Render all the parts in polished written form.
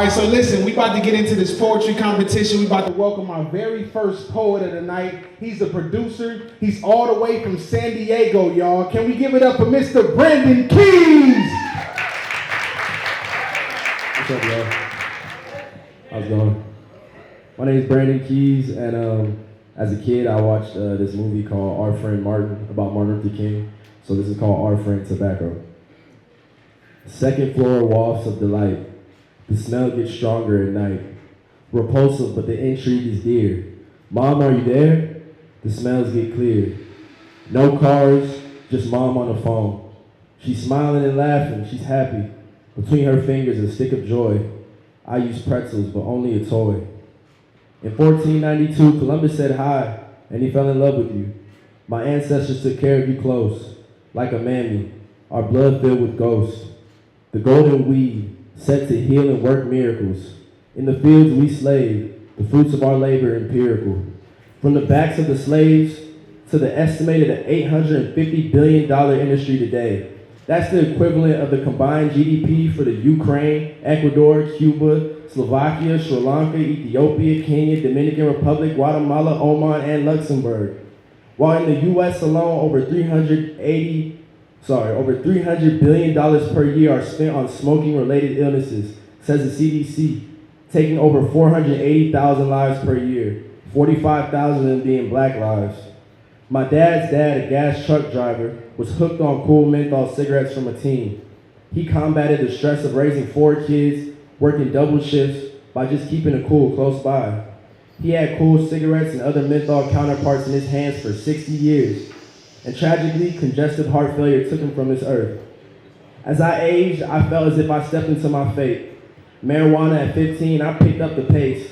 right, so listen, we about to get into this poetry competition. We about to welcome our very first poet of the night. He's a producer. He's all the way from San Diego, y'all. Can we give it up for Mr. Brandon Keys? What's up, y'all? How's it going? My name is Brandon Keys, and as a kid, I watched this movie called Our Friend Martin about Martin Luther King. So this is called Our Friend Tobacco. Second floor wafts of delight. The smell gets stronger at night. Repulsive, but the intrigue is dear. Mom, are you there? The smells get clear. No cars, just mom on the phone. She's smiling and laughing, she's happy. Between her fingers, a stick of joy. I use pretzels, but only a toy. In 1492, Columbus said hi, and he fell in love with you. My ancestors took care of you close, like a mammy, our blood filled with ghosts. The golden weed, set to heal and work miracles. In the fields we slave, the fruits of our labor empirical. From the backs of the slaves to the estimated $850 billion industry today. That's the equivalent of the combined GDP for the Ukraine, Ecuador, Cuba, Slovakia, Sri Lanka, Ethiopia, Kenya, Dominican Republic, Guatemala, Oman, and Luxembourg. While in the US alone, over $300 billion per year are spent on smoking-related illnesses, says the CDC, taking over 480,000 lives per year, 45,000 of them being black lives. My dad's dad, a gas truck driver, was hooked on cool menthol cigarettes from a teen. He combated the stress of raising 4 kids, working double shifts, by just keeping a cool close by. He had cool cigarettes and other menthol counterparts in his hands for 60 years. And tragically, congestive heart failure took him from this earth. As I aged, I felt as if I stepped into my fate. Marijuana at 15, I picked up the pace.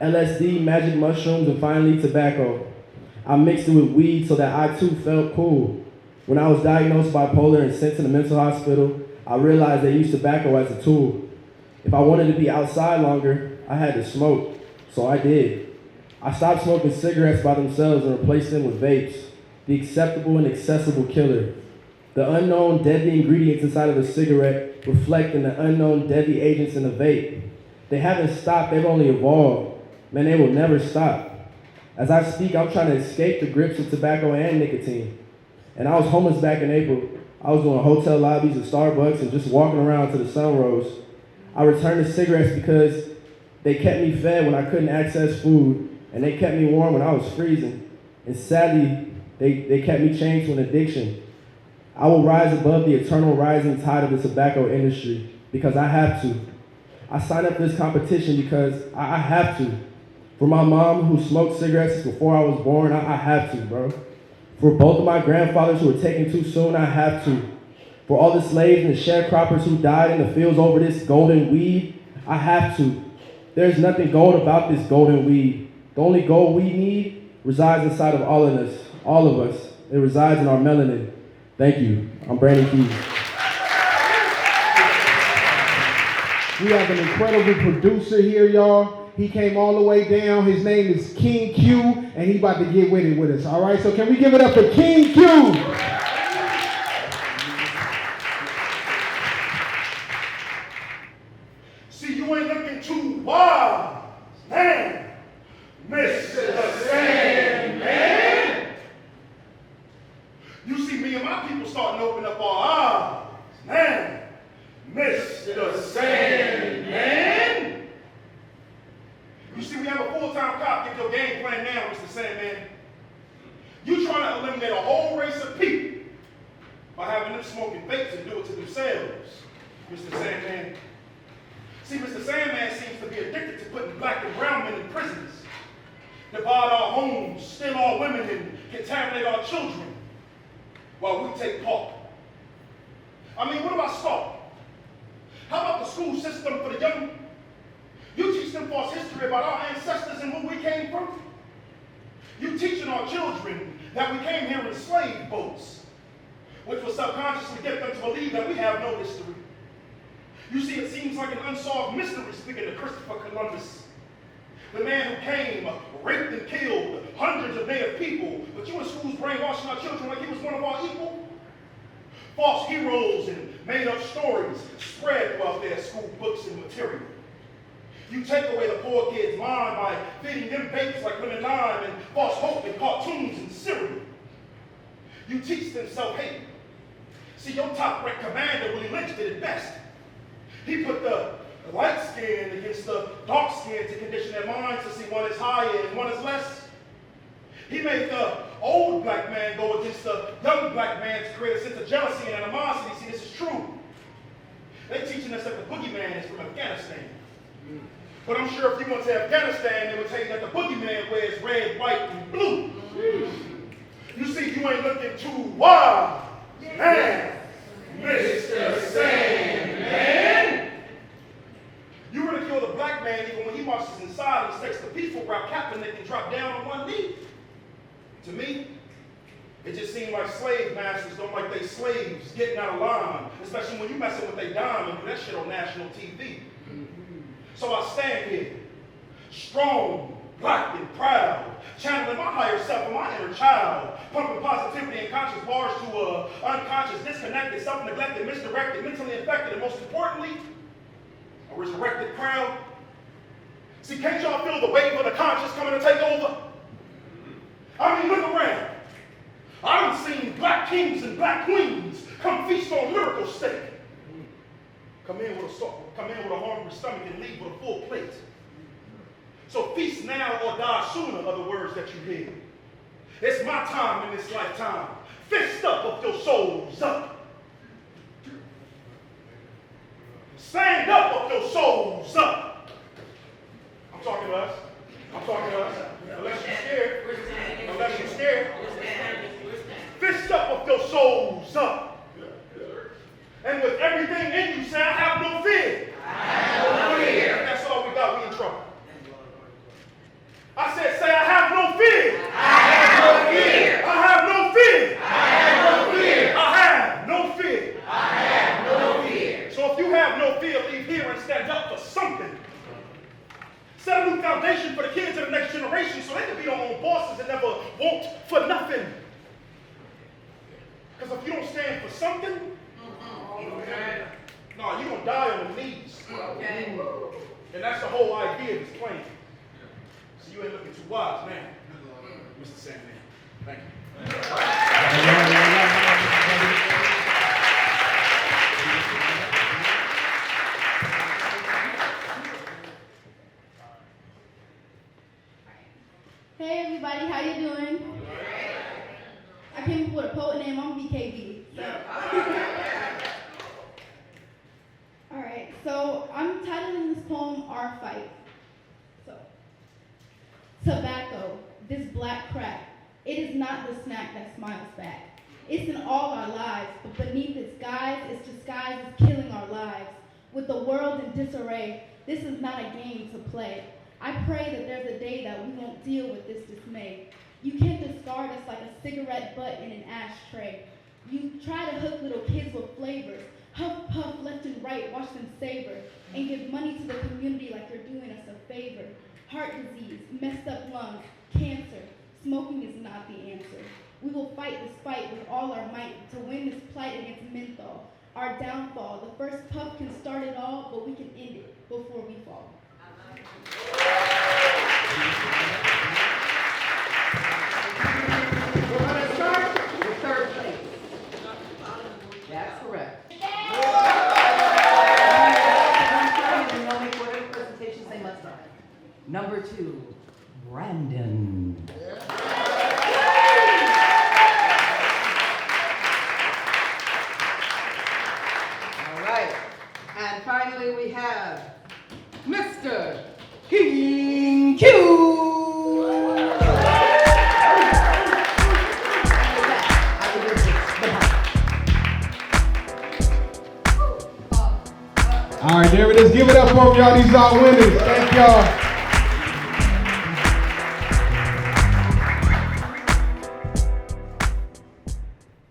LSD, magic mushrooms, and finally tobacco. I mixed it with weed so that I too felt cool. When I was diagnosed bipolar and sent to the mental hospital, I realized they used tobacco as a tool. If I wanted to be outside longer, I had to smoke, so I did. I stopped smoking cigarettes by themselves and replaced them with vapes. The acceptable and accessible killer. The unknown deadly ingredients inside of a cigarette reflect in the unknown deadly agents in the vape. They haven't stopped, they've only evolved. Man, they will never stop. As I speak, I'm trying to escape the grips of tobacco and nicotine. And I was homeless back in April. I was doing hotel lobbies at Starbucks and just walking around till the sun rose. I returned to cigarettes because they kept me fed when I couldn't access food, and they kept me warm when I was freezing. And sadly, they kept me chained to an addiction. I will rise above the eternal rising tide of the tobacco industry because I have to. I signed up for this competition because I have to. For my mom who smoked cigarettes before I was born, I have to, bro. For both of my grandfathers who were taken too soon, I have to. For all the slaves and the sharecroppers who died in the fields over this golden weed, I have to. There's nothing gold about this golden weed. The only gold we need resides inside of all of us. All of us. It resides in our melanin. Thank you. I'm Brandon Keys. We have an incredible producer here, y'all. He came all the way down. His name is King Q, and he about to get with it with us. All right, so can we give it up for King Q? See, you ain't looking too wild, man. Mr. Sandman. You see me and my people starting to open up our eyes, man. Mr. Sandman. You see, we have a full-time cop. Get your game plan now, Mr. Sandman. You trying to eliminate a whole race of people by having them smoking vapes and do it to themselves, Mr. Sandman. See, Mr. Sandman seems to be addicted to putting black and brown men in prisons, divide our homes, steal our women, and contaminate our children while we take part. I mean, what about START? How about the school system for the young? You teach them false history about our ancestors and where we came from. You teaching our children that we came here in slave boats, which will subconsciously get them to believe that we have no history. You see, it seems like an unsolved mystery speaking of Christopher Columbus, the man who came, raped and killed hundreds of native people, but you in schools brainwashing our children like he was one of our equal. False heroes and made-up stories spread throughout their school books and material. You take away the poor kid's mind by feeding them babies like lemon lime and false hope and cartoons and cereal. You teach them self-hate. See, your top-ranked commander, Willie Lynch, did it best. He put the light skin against the dark skin to condition their minds to see one is higher and one is less. He made the old black man go against the young black man to create a sense of jealousy and animosity. See, this is true. They're teaching us that the boogeyman is from Afghanistan. But I'm sure if you went to Afghanistan, they would tell you that the boogeyman wears red, white, and blue. You see, you ain't looking too wild, man, Mr. Sandman. You ridicule the black man even when he marches inside and takes the peaceful route Kaepernick and drop down on one knee. To me, it just seemed like slave masters don't like they slaves getting out of line, especially when you messing with their dime and do that shit on national TV. So I stand here, strong, black, and proud, channeling my higher self and my inner child, pumping positivity and conscious bars to unconscious, disconnected, self-neglected, misdirected, mentally infected, and most importantly, a resurrected crowd. See, can't y'all feel the wave of the conscious coming to take over? I mean, look around. I done seen black kings and black queens come feast on lyrical steak. Come in with a hungry stomach and leave with a full plate. So feast now or die sooner are the words that you hear. It's my time in this lifetime. Fist up of your souls up. Stand up of your souls up. I'm talking to us. I'm talking to us. Unless you're scared. Unless you're scared. Fist up of your souls up. And with everything in you, say, I have no fear. I have no fear. If that's all we got, we in trouble. I said, say, I have no fear. I have no fear. I have no fear. I have no fear. I have no fear. I have no fear. So if you have no fear, leave here and stand up for something. Set a new foundation for the kids of the next generation so they can be their own bosses and never want for nothing. Because if you don't stand for something, no, you're going to die on the knees. Okay. And that's the whole idea of this plan. So you ain't looking too wise, man. Mr. Sandman. Thank you. Hey everybody, how you doing? I came up with a poet name, I'm BKB. Alright, so I'm titling this poem Our Fight. So, tobacco, this black crack, it is not the snack that smiles back. It's in all our lives, but beneath its guise, its disguise is killing our lives. With the world in disarray, this is not a game to play. I pray that there's a day that we won't deal with this dismay. You can't discard us like a cigarette butt in an ashtray. You try to hook little kids with flavors, huff puff left and right, watch them savor, and give money to the community like you're doing us a favor. Heart disease, messed up lungs, cancer, smoking is not the answer. We will fight this fight with all our might to win this plight against menthol. Our downfall, the first puff can start it all, but we can end it before we fall. We're going to start with third place. That's correct. And we'll make whatever presentation say must start. Number 2, Brandon. All right. And finally we have Mr. King Q. All right, there it is. Give it up for them, y'all. These are our winners. Thank y'all.